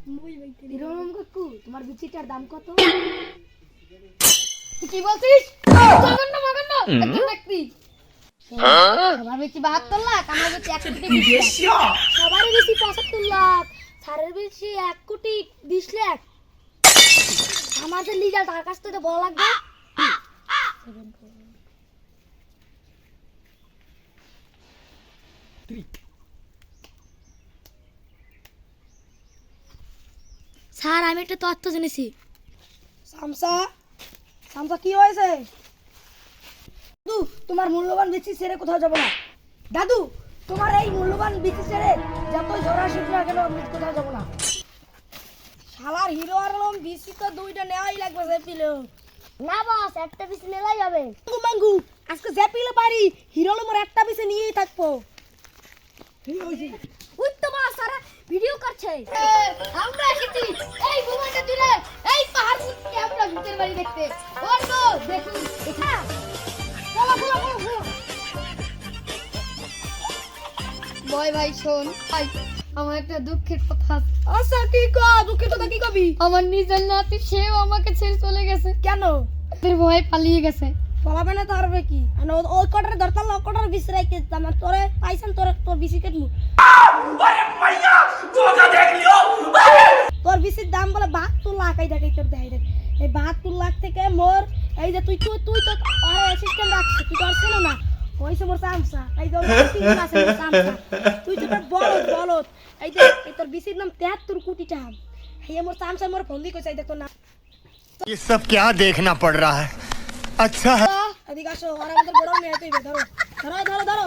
হিরোলম কাকু তোমার বিচিটার দাম কত? কি বলছিস? মাগন্ন একদম ব্যক্তি সবার বেশি 72 লাখ, আমার বেশি 1 কোটি 20 লাখ। সবারই বেশি 75 লাখ, সারের বেশি 1 কোটি 20 লাখ। আমাদের লিগা টাকা কাছ থেকে বড় লাগবে। স্যার আমি একটা তথ্য জেনেছি। সামসা সামসা কি হয়েছে? দাদু তোমার মূল্যবান বিচি ছেড়ে কোথাও যাবো না। দাদু তোমার এই মূল্যবান বিচি ছেড়ে যতই ঝড় আসুক না কেন আমি কোথাও যাবো না। শালার হিরো আলম বিচি তো দুইটা নেওয়াই লাগবে জেপিলো। না বস, একটা পিস নেলাই হবে। মাঙ্গু আজকে জেপিলো পারি হিরো আলমের একটা বিচি নিয়েই থাকবো। ওই তো বস সারা ভিডিও করছে। আমরা এসেছি এই মোবাইলটা দিলে এই পাহাড় থেকে আমরা ভূতের বাড়ি দেখতে। ওই তো দেখুন এটা। চলো চলো চলো। বয় ভাই শোন ভাই, আমার একটা দুঃখের কথা আছে। আচ্ছা কি কো? দুঃখের কথা কি কবি? আমার নিজের নাতি সেও আমাকে ছেড়ে চলে গেছে। কেন? তোর ভয় পালিয়ে গেছে। পালাবে না তো আরবে কি? আর ওই কটার দরকার না কটার বিচি রাখতে আমার তোরে পাইছেন তোর বিচি কেটমু। আরে মাইয়া তোকে দেখ লিও। তোর বিচির দাম বলে 72 লাখ। এই দেখ তোর দেখ এই 72 লাখ থেকে মোর এই যে তুই তো আরে অ্যাসিস্ট্যান্ট রাখছিস তুই করছিস না হইছে মোর সামসা। এই যে তিন আছে মোর সামসা। তুই তো বলত এই যে এই তোর বিচির নাম 73 কোটি টাকা। এই মোর সামসা মোর ফোন দি কইছে এই দেখো না। ये सब क्या देखना पड़ रहा है? अच्छा है। এদিকে আসো আর আমাদের বড় মেয়ে তুই ধরো ধরো ধরো ধরো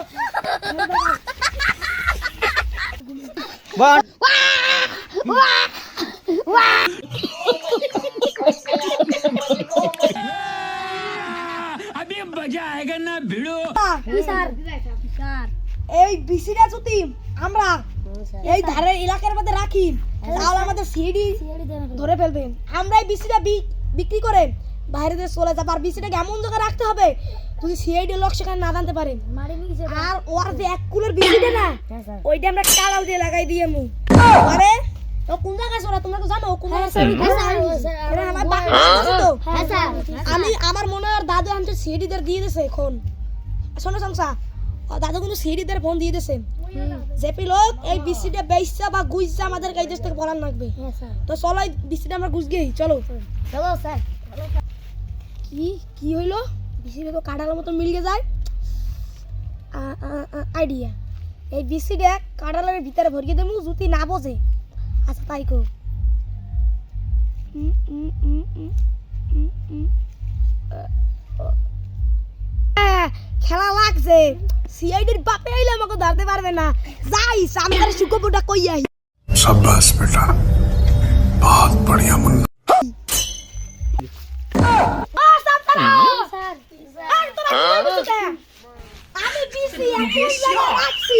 अभी मजा आएगा ना भिड़ो। স্যার স্যার এই বিসিটা যদি আমরা এই ধারের এলাকার মধ্যে রাখি তাহলে আমাদের সিডি ধরে ফেলবে। আমরা এই বিসিটা বিক্রি করে বাইরে দেশে চলে যাব। আর বিসিটাকে এমন জায়গায় রাখতে হবে যদি সিআইডি লোক সেখানে না জানতে পারে। আর ওর যে এক কুলের বিসিটা না ওইটা আমরা কালাও দিয়ে লাগাই দিয়ে মু আরে তো কোন জায়গায় সোরা তোমরা তো জানো কোন জায়গায় আমার বাকি আছে তো। আমি আমার মনে হয় দাদু আমাকে সিডি দের দিয়ে দিয়েছে এখন। শোনো সংসা দাদু কিন্তু সিডি দের ফোন দিয়ে দিয়েছে। জেপি লোক এই বিসিটা বেইসা বা গুইসা আমাদের এই দেশ থেকে বলান লাগবে। তো চলো এই বিসিটা আমরা গুছ গেই চলো। চলো স্যার। কি হইলো? বিসিটা তো কাটার মতো মিলিয়ে যায়। আইডিয়া এই বিসিটা কাটালের ভিতরে ভরিয়ে দেবো যদি না বোঝে। আচ্ছা তাই কো। খেলা লাগছে। সিআইডির বাপে আইলে আমাকে ধরতে পারবে না। যাই সামনের সুকোপুটা কই আই। शाबाश बेटा, बहुत बढ़िया मुन्ना। আমি বিসি এখন রাখছি।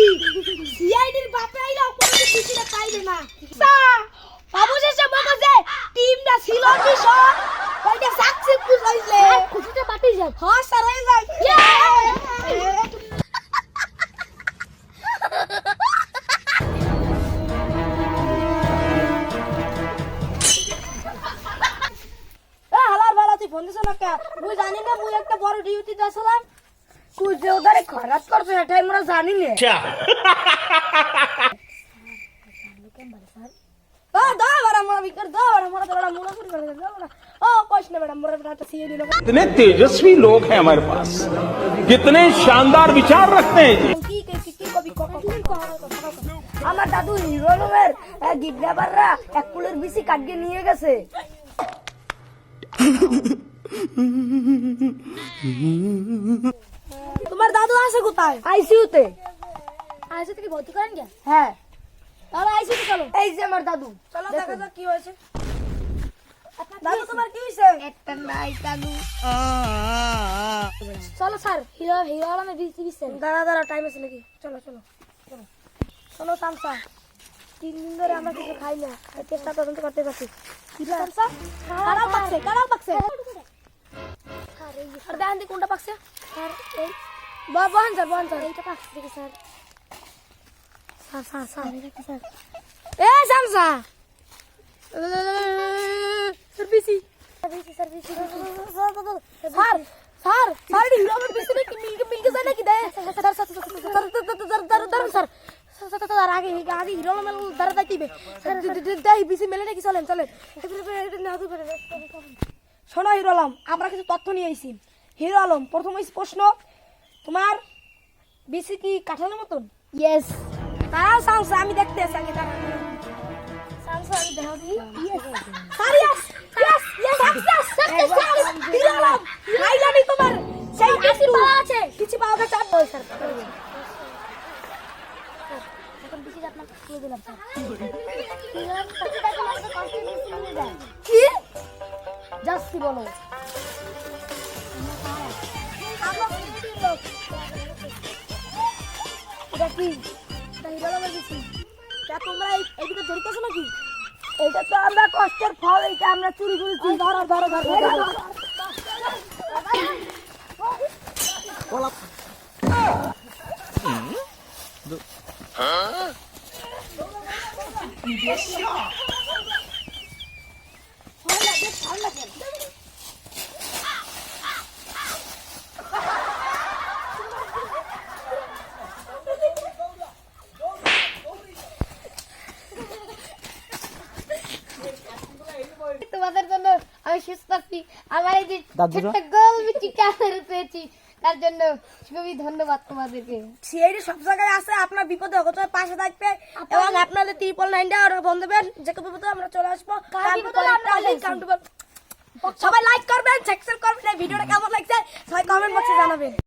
সিআইডির বাপে আইলে কোনো বিসিটা পাইবে না। অবশেষে বলতো যে টিমটা ছিল কিশোর ওইটা সাকসেসফুল হইছে। খুশিতে পার্টি যাক। হ্যাঁ স্যার হয়ে যায়। হালার ভালো তুই ফোন দিছ না কে? মুই জানি না মুই একটা বড় ডিউটিতে আসলাম। তুই যে ওদারে খারাপ করছিস এটাই আমরা জানি না। দাও বড় মোরা বিকর দাও বড় মোরা তো বড় মোরা করে দাও না। ও কোশ না ম্যাডাম মোরা বেটা সিএডি লোক। कितने तेजस्वी लोग हैं हमारे पास, कितने शानदार विचार रखते हैं जी। কি কবি আমার দাদু হিরোলমের গিডন্যাপাররা এক কুলের বিসি কাটকে নিয়ে গেছে। তোমার দাদু আছে কোথায়? আইসিইউতে। আইসি থেকে ভর্তি করেন কে? হ্যাঁ তাহলে আইসিতে চলো। এই যে আমার দাদু। চলো দেখা যাক কি হয়েছে। দাদু তোমার কি হয়েছে? একটা নাই দাদু। চলো স্যার, হিরো আলমের বিসি দিচ্ছেন। দাঁড়া টাইম আছে নাকি? চলো চলো চলো। শোনো সামসা 3 দিন ধরে আমরা কিছু খাই না। চেষ্টা তদন্ত করতে পারছি। সামসা কারাও পাকছে। স্যার এই আর দেখেন দি কোনটা পাকছে। স্যার এই বহান স্যার এইটা পাকছে দেখি স্যার। স্যার স্যার এ সামসা সার্ভিসি স্যার স্যার স্যার এটি হিরো আলমের বিসি নাকি মিলকে যায় নাকি দেয় স্যার আগে হিরো আলমের দ্বারা যাইতে দেয় বিসি মেলে নাকি চলেন চলেন শোনো হিরো আলম আমরা কিছু তথ্য নিয়ে আইছি হিরো আলম প্রথম প্রশ্ন তোমার বিসি কি কাঠানোর মতন ইয়েস তারাও সাউন্ড আমি দেখতে আসি আগে তারা আমি দেখাও দিই sir yes yes yes success hero Alom লাইলানি তোমার সেই বেশি পাওয়া আছে কিছু পাওয়া গেছে ওই স্যার এখন বেশি আপনার করে দিলাম স্যার কি জাস্তি বলো এটা কি এটা হিরো আলমের বিসি তা তোমরা এইদিকে জড়িত আছো নাকি এটা তো আমরা কষ্টের ফল এটা আমরা চুরি করেছি ধরো ধরো ধরো তোমাদের জন্য আমি সুস্থ আছি আমার এই যে ছোট্ট গোল মিষ্টি ক্যামেরা পেয়েছি তার জন্য খুবই ধন্যবাদ তোমাদেরকে সিআইডি সব জায়গায় আছে আপনার বিপদে অগত পাশে থাকবে এবং আপনাদের 999টা অর্ডার বন্ধ দেবেন যে কোনো বিপদে আমরা চলে আসবো সবাই লাইক করবেন সাবস্ক্রাইব করবেন এই ভিডিওটা কেমন লাগছে সবাই কমেন্ট বক্সে জানাবেন